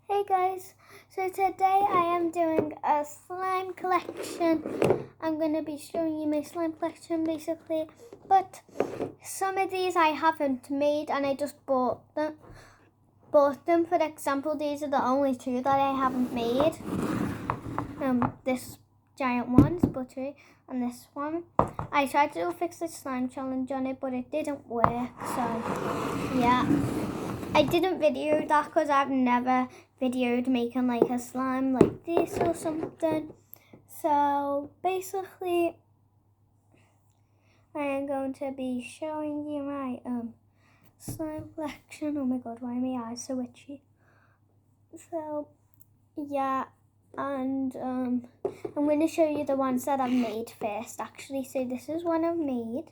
Hey guys, so today I am doing a slime collection. I'm going to be showing you my slime collection basically, but some of these I haven't made and I just bought them. For example, these are the only two that I haven't made. This giant one is buttery and this one. I tried to do a fix the slime challenge on it, but it didn't work, so yeah. I didn't video that because I've never videoed making like a slime like this or something. So basically, I am going to be showing you my slime collection. Oh my god, why are my eyes so itchy? So yeah, and I'm going to show you the ones that I've made first actually. So this is one I've made.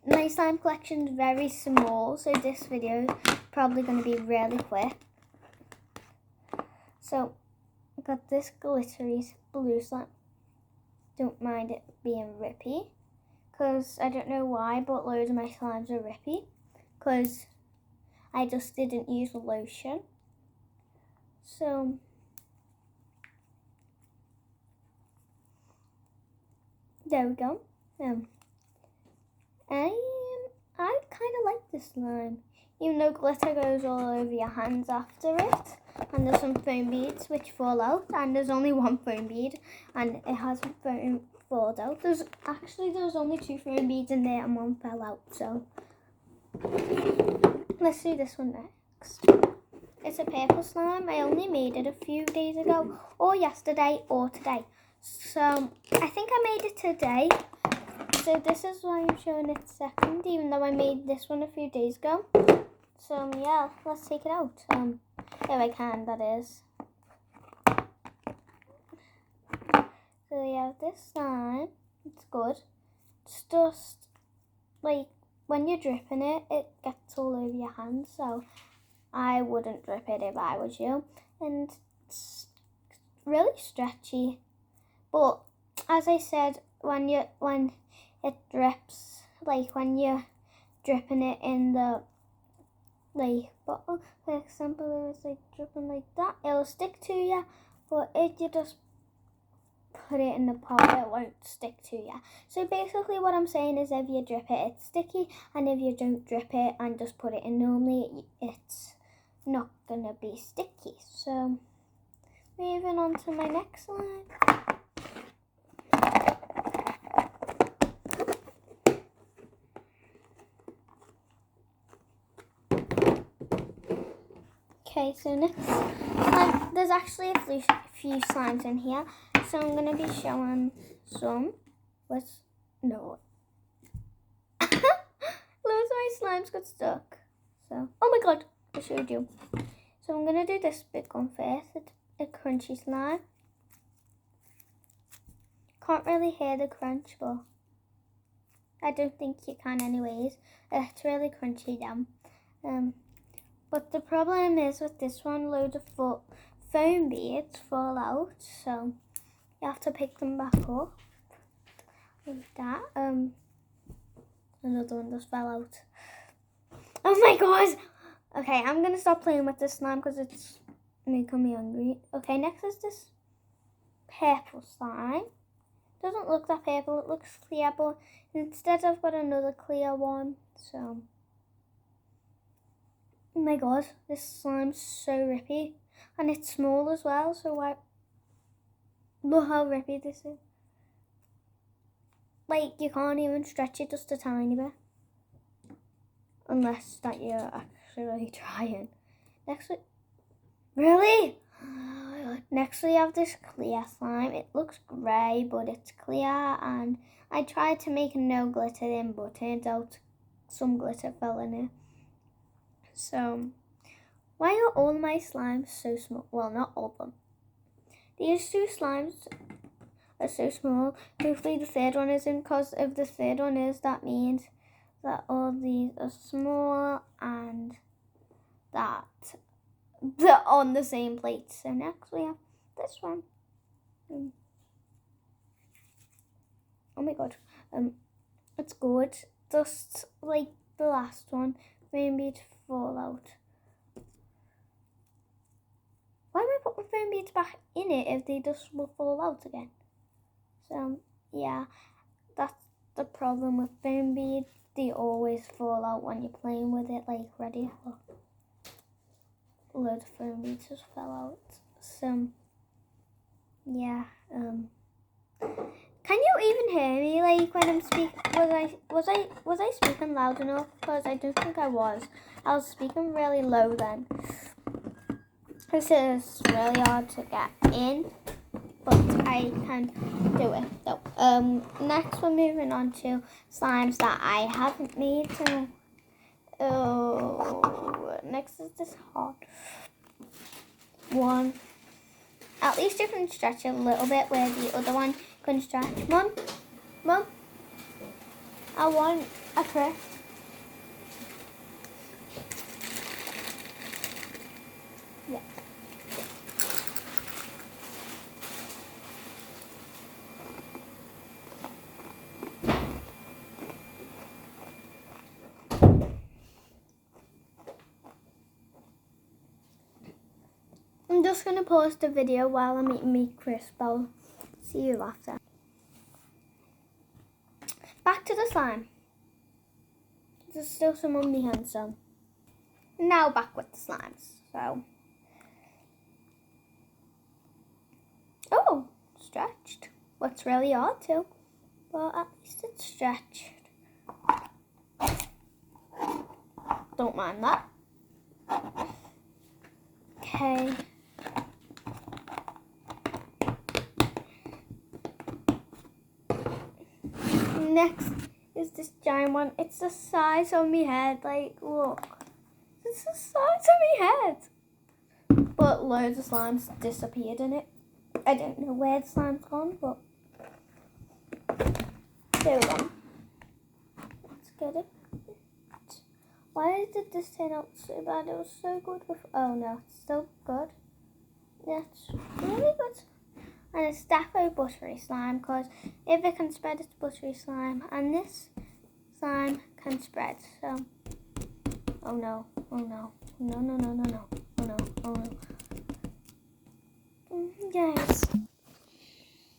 My slime collection is very small, so this video is probably going to be really quick. So, I got this glittery blue slime. Don't mind it being rippy, because I don't know why, but loads of my slimes are rippy, because I just didn't use lotion. So, there we go. I kind of like this slime, even though glitter goes all over your hands after it, and there's some foam beads which fall out, and there's only one foam bead, and it hasn't fallen out. There's only two foam beads in there, and one fell out. So let's do this one next. It's a purple slime. I only made it a few days ago, or yesterday, or today. So I think I made it today. So this is why I'm showing it second, even though I made this one a few days ago. So yeah, let's take it out. If I can, that is. So we have this slime. It's good. It's just like when you're dripping it, it gets all over your hands. So I wouldn't drip it if I was you. And it's really stretchy. But as I said, when it drips, like when you're dripping it in the bottle, for example, it was like dripping like that, it'll stick to you, but if you just put it in the pot, it won't stick to you. So basically what I'm saying is if you drip it, it's sticky, and if you don't drip it and just put it in normally, it's not gonna be sticky. So moving on to my next slime. Okay, so next, there's actually a few slimes in here, so I'm going to be showing some. No. Loads of my slimes got stuck. So, oh my god, I showed you. So I'm going to do this big one first. It's a crunchy slime. Can't really hear the crunch, but I don't think you can anyways. It's really crunchy down. But the problem is with this one, loads of foam beads fall out, so you have to pick them back up like that. Another one just fell out. Oh my god! Okay, I'm gonna stop playing with this slime because it's making me hungry. Okay, next is this purple slime. Doesn't look that purple, it looks clear, but instead I've got another clear one, so. Oh my god, this slime's so rippy. And it's small as well, so look how rippy this is. Like, you can't even stretch it just a tiny bit. Unless that you're actually trying. Really? Next we have this clear slime. It looks grey, but it's clear. And I tried to make no glitter in, but turns out some glitter fell in it. So, why are all my slimes so small? Well, not all of them. These two slimes are so small. Hopefully the third one isn't, because if the third one is, that means that all these are small and that they're on the same plate. So next we have this one. Oh my god. It's good. Just like the last one, maybe to fall out. beads back in it if they just will fall out again. So yeah, that's the problem with foam beads. They always fall out when you're playing with it. Like, ready? Look. A load of foam beads just fell out. So yeah, can you even hear me, like, when I'm speaking? Was I speaking loud enough? Because I don't think I was. I was speaking really low then. This is really hard to get in, but I can do it. So, next we're moving on to slimes that I haven't made. So, next is this hard one. At least you can stretch it a little bit where the other one can stretch. Mum, I want a crisp. Yeah. I'm just going to pause the video while I'm eating my crisp. I'll see you after. Back to the slime. There's still some on my hands, so. Now back with the slimes. So. Oh, stretched. What's really hard too. But at least it's stretched. Don't mind that. Okay. Next is this giant one. It's the size of my head. Like, look. It's the size of my head. But loads of slimes disappeared in it. I don't know where the slime's gone, but there we go. Let's get it. Why did this turn out so bad? It was so good before. Oh no, it's still good. Yeah, it's really good. And it's definitely buttery slime, because if it can spread, it's buttery slime. And this slime can spread. So, oh no, oh no, no, no, no, no, no, oh no, oh no. Yes.